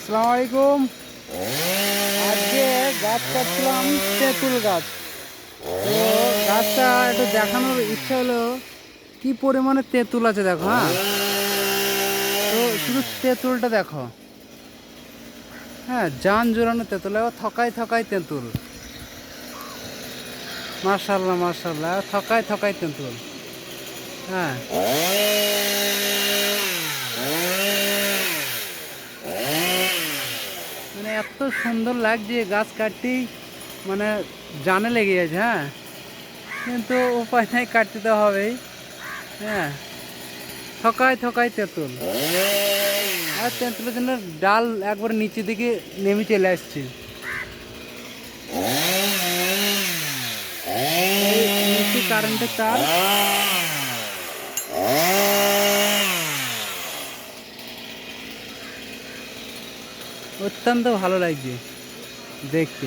আসসালামু আলাইকুম। আজকে গাছ কাটছিলাম, তেঁতুল গাছ। তো গাছটা একটু দেখানোর ইচ্ছা হলো কি পরিমাণে তেঁতুল আছে দেখো। হ্যাঁ, তো শুধু তেঁতুলটা দেখো। হ্যাঁ, জান জোরানো তেঁতুল, এবার থকায় থকায় তেঁতুল। মার্শাল্লাহ মার্শাল্লাহ, থকায় থকায় তেঁতুল। হ্যাঁ, মানে এত সুন্দর লাগছে গাছ কাটতেই, মানে জানে লেগে গেছে। হ্যাঁ, কিন্তু উপায় নাই, কাটতে তো হবেই। হ্যাঁ, থকায় থকায় তেঁতুল। আর তেঁতুলের জন্য ডাল একবার নিচের দিকে নেমে চলে আসছে। নিচে কারেন্টের তার। অত্যন্ত ভালো লাগছে দেখতে।